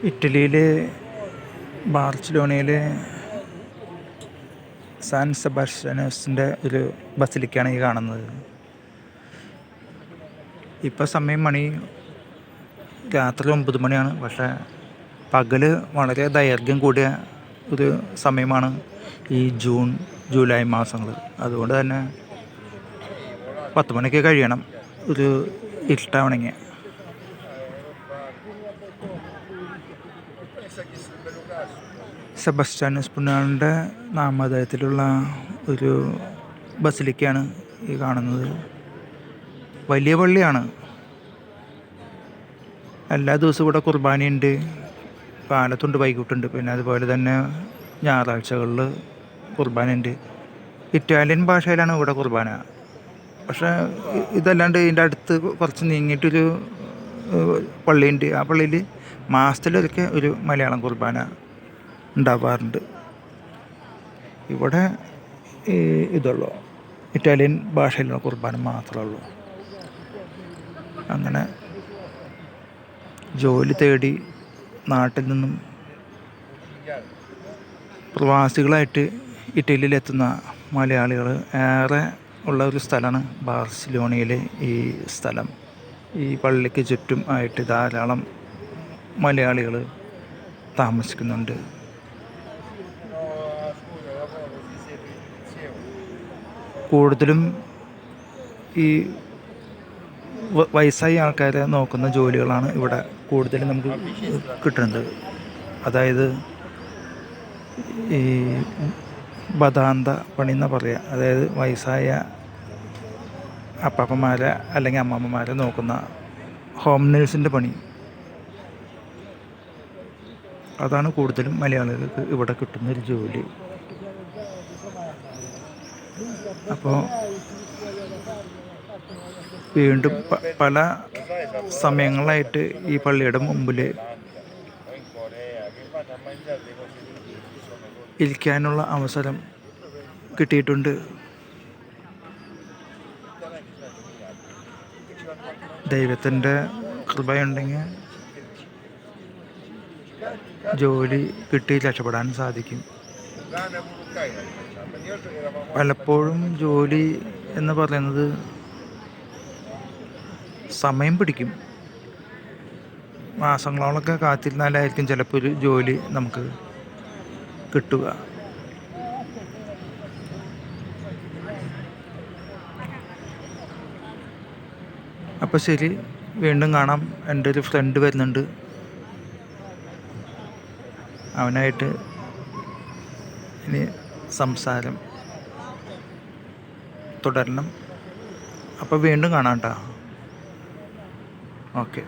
ഇറ്റലിയിലെ ബാർസലോണയിലെ സാൻ സെബാസ്റ്റ്യാനോസിൻ്റെ ഒരു ബസിലിക്കയാണ് ഈ കാണുന്നത്. ഇപ്പോൾ സമയം രാത്രി 9 മണിയാണ്. പക്ഷേ പകൽ വളരെ ദൈർഘ്യം കൂടിയ ഒരു സമയമാണ് ഈ ജൂൺ ജൂലൈ മാസങ്ങൾ. അതുകൊണ്ട് തന്നെ 10 മണിക്ക് കഴിയണം ഒരു ഇരുട്ടാവണമെങ്കിൽ. സെബാസ്റ്റ്യാനോസ് പുണ്യാളൻ്റെ നാമധേയത്തിലുള്ള ഒരു ബസിലിക്കയാണ് ഈ കാണുന്നത്. വലിയ പള്ളിയാണ്. എല്ലാ ദിവസവും ഇവിടെ കുർബാനയുണ്ട്. കാലത്തുണ്ട്, വൈകിട്ടുണ്ട്. പിന്നെ അതുപോലെ തന്നെ ഞായറാഴ്ചകളിൽ കുർബാനയുണ്ട്. ഇറ്റാലിയൻ ഭാഷയിലാണ് ഇവിടെ കുർബാന. പക്ഷേ ഇതല്ലാണ്ട് ഇതിൻ്റെ അടുത്ത് കുറച്ച് നീങ്ങിയിട്ടൊരു പള്ളിയുണ്ട്. ആ പള്ളിയിൽ മാസത്തിലൊരിക്കൽ ഒരു മലയാളം കുർബാന ഉണ്ടാവാറുണ്ട്. ഇവിടെ ഇതുള്ളൂ, ഇറ്റാലിയൻ ഭാഷയിലുള്ള കുർബാന മാത്രമേ ഉള്ളൂ. അങ്ങനെ ജോലി തേടി നാട്ടിൽ നിന്നും പ്രവാസികളായിട്ട് ഇറ്റലിയിലെത്തുന്ന മലയാളികൾ ഏറെ ഉള്ള ഒരു സ്ഥലമാണ് ബാർസലോണയിലെ ഈ സ്ഥലം. ഈ പള്ളിക്ക് ചുറ്റും ആയിട്ട് ധാരാളം മലയാളികൾ താമസിക്കുന്നുണ്ട്. കൂടുതലും ഈ വയസ്സായ ആൾക്കാരെ നോക്കുന്ന ജോലികളാണ് ഇവിടെ കൂടുതലും നമുക്ക് കിട്ടുന്നത്. അതായത് ഈ ബദാന്ത പണി എന്ന് പറയുക. അതായത് വയസ്സായ അപ്പാപ്പന്മാരെ അല്ലെങ്കിൽ അമ്മമ്മമാരെ നോക്കുന്ന ഹോം നേഴ്സിൻ്റെ പണി. അതാണ് കൂടുതലും മലയാളികൾക്ക് ഇവിടെ കിട്ടുന്നൊരു ജോലി. അപ്പോൾ വീണ്ടും പല സമയങ്ങളായിട്ട് ഈ പള്ളിയുടെ മുമ്പിൽ ഇരിക്കാനുള്ള അവസരം കിട്ടിയിട്ടുണ്ട്. ദൈവത്തിൻ്റെ കൃപയുണ്ടെങ്കിൽ ജോലി കിട്ടി രക്ഷപ്പെടാൻ സാധിക്കും. പലപ്പോഴും ജോലി എന്ന് പറയുന്നത് സമയം പിടിക്കും. മാസങ്ങളോളൊക്കെ കാത്തിരുന്നാലായിരിക്കും ചിലപ്പോൾ ഒരു ജോലി നമുക്ക് കിട്ടുക. അപ്പോൾ ശരി, വീണ്ടും കാണാം. എൻ്റെ ഒരു ഫ്രണ്ട് വരുന്നുണ്ട്. അവനായിട്ട് ഇനി സംസാരം തുടരണം. അപ്പോൾ വീണ്ടും കാണാം കേട്ടോ. ഓക്കെ.